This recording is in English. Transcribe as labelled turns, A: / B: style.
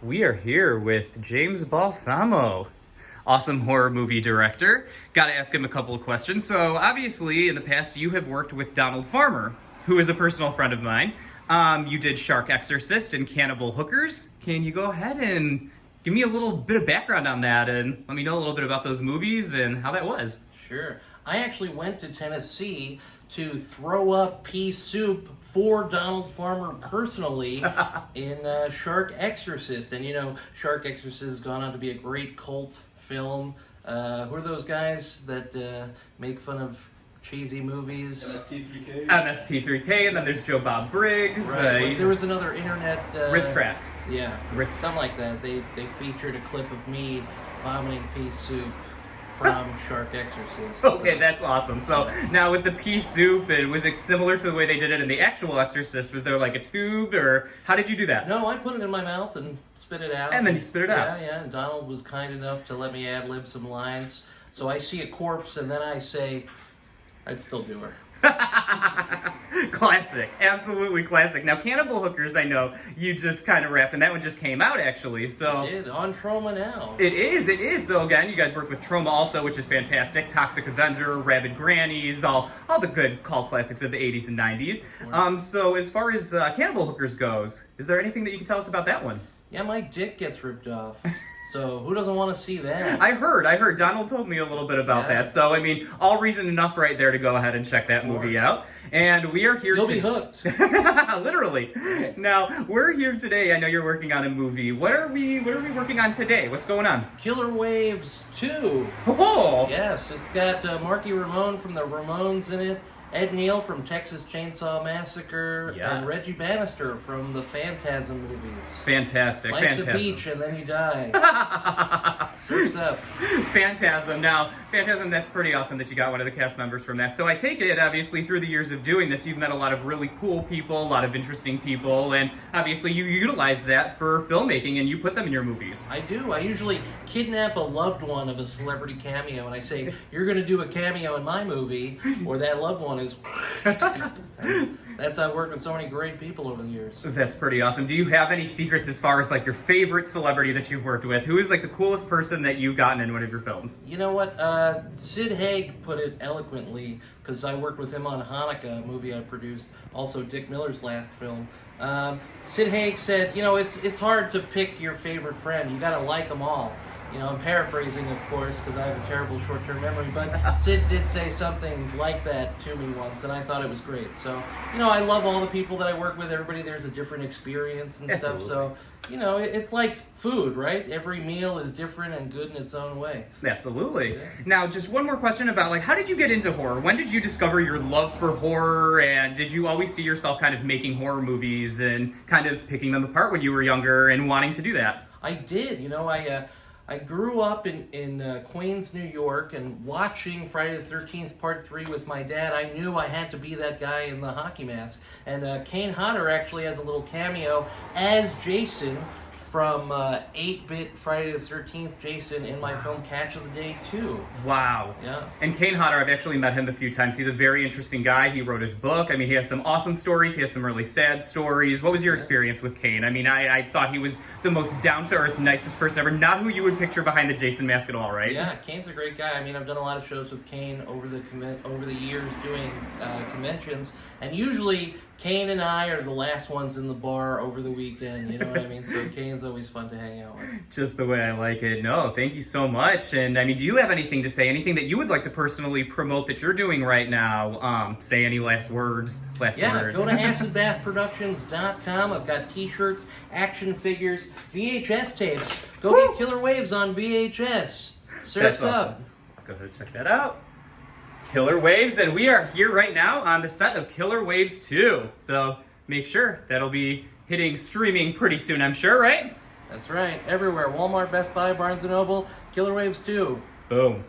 A: We are here with James Balsamo, awesome horror movie director. Got to ask him a couple of questions. So, obviously, in the past, you have worked with Donald Farmer, who is a personal friend of mine. You did Shark Exorcist and Cannibal Hookers. Can you go ahead and give me a little bit of background on that and let me know a little bit about those movies and how that was?
B: Sure. I actually went to Tennessee to throw up pea soup for Donald Farmer personally in Shark Exorcist. And you know, Shark Exorcist has gone on to be a great cult film. Who are those guys that make fun of cheesy movies?
C: MST3K.
A: MST3K, and then there's Joe Bob Briggs.
B: Right. There was another internet...
A: Riff Tracks.
B: Yeah,
A: Riff
B: something like that. They featured a clip of me vomiting pea soup from Shark Exorcist.
A: Okay, that's awesome. So now with the pea soup, was it similar to the way they did it in the actual Exorcist? Was there like a tube, or how did you do that?
B: No, I put it in my mouth and spit it out.
A: And then you spit it out.
B: Yeah, and Donald was kind enough to let me ad-lib some lines. So I see a corpse and then I say, I'd still do her.
A: Classic, absolutely classic. Now, Cannibal Hookers, I know you just kind of wrapped, and that one just came out actually. So
B: It did, on Troma now.
A: It is. So again, you guys work with Troma also, which is fantastic. Toxic Avenger, Rabid Grannies, all the good cult classics of the 80s and 90s. So as far as Cannibal Hookers goes, is there anything that you can tell us about that one?
B: Yeah, my dick gets ripped off. So who doesn't want to see that?
A: I heard. Donald told me a little bit about that. So, I mean, all reason enough right there to go ahead and check that movie out. And we are here
B: You'll be hooked.
A: Literally. Now, we're here today. I know you're working on a movie. What are we working on today? What's going on?
B: Killer Waves 2.
A: Oh!
B: Yes, it's got Marky Ramone from the Ramones in it, Ed Neal from Texas Chainsaw Massacre, and Reggie Bannister from the Phantasm movies.
A: Fantastic.
B: Life's a beach and then you die. Surf's up.
A: Phantasm. Now, Phantasm, that's pretty awesome that you got one of the cast members from that. So I take it, obviously, through the years of doing this, you've met a lot of really cool people, a lot of interesting people, and obviously you utilize that for filmmaking and you put them in your movies.
B: I do. I usually kidnap a loved one of a celebrity cameo and I say, you're going to do a cameo in my movie, or that loved one is... That's how I've worked with so many great people over the years.
A: That's pretty awesome. Do you have any secrets as far as like your favorite celebrity that you've worked with? Who is like the coolest person that you've gotten in one of your films?
B: You know what? Sid Haig put it eloquently, because I worked with him on Hanukkah, a movie I produced, also Dick Miller's last film. Sid Haig said, you know, it's hard to pick your favorite friend. You got to like them all. You know, I'm paraphrasing, of course, because I have a terrible short-term memory, but Sid did say something like that to me once, and I thought it was great. So, you know, I love all the people that I work with. Everybody there's a different experience and stuff. So, you know, it's like food, right? Every meal is different and good in its own way.
A: Absolutely.
B: Yeah.
A: Now, just one more question about, like, how did you get into horror? When did you discover your love for horror, and did you always see yourself kind of making horror movies and kind of picking them apart when you were younger and wanting to do that?
B: I did. You know, I grew up in Queens, New York, and watching Friday the 13th Part 3 with my dad, I knew I had to be that guy in the hockey mask. And Kane Hodder actually has a little cameo as Jason from 8-bit Friday the 13th Jason in my film Catch of the Day 2.
A: Wow.
B: Yeah.
A: And Kane Hodder, I've actually met him a few times. He's a very interesting guy. He wrote his book. I mean, he has some awesome stories. He has some really sad stories. What was your experience with Kane? I mean, I thought he was the most down-to-earth, nicest person ever. Not who you would picture behind the Jason mask at all, right?
B: Yeah, Kane's a great guy. I mean, I've done a lot of shows with Kane over the years doing conventions, and usually Kane and I are the last ones in the bar over the weekend, you know what I mean? So Kane's always fun to hang out with.
A: Just the way I like it. No, thank you so much. And I mean, do you have anything to say? Anything that you would like to personally promote that you're doing right now? Say any last words?
B: Go to acidbathproductions.com. I've got t-shirts, action figures, VHS tapes. Go get Killer Waves on VHS. Surf's up.
A: Let's go ahead and check that out. Killer Waves, and we are here right now on the set of Killer Waves 2. So make sure that'll be hitting streaming pretty soon, I'm sure, right?
B: That's right. Everywhere. Walmart, Best Buy, Barnes & Noble, Killer Waves 2.
A: Boom.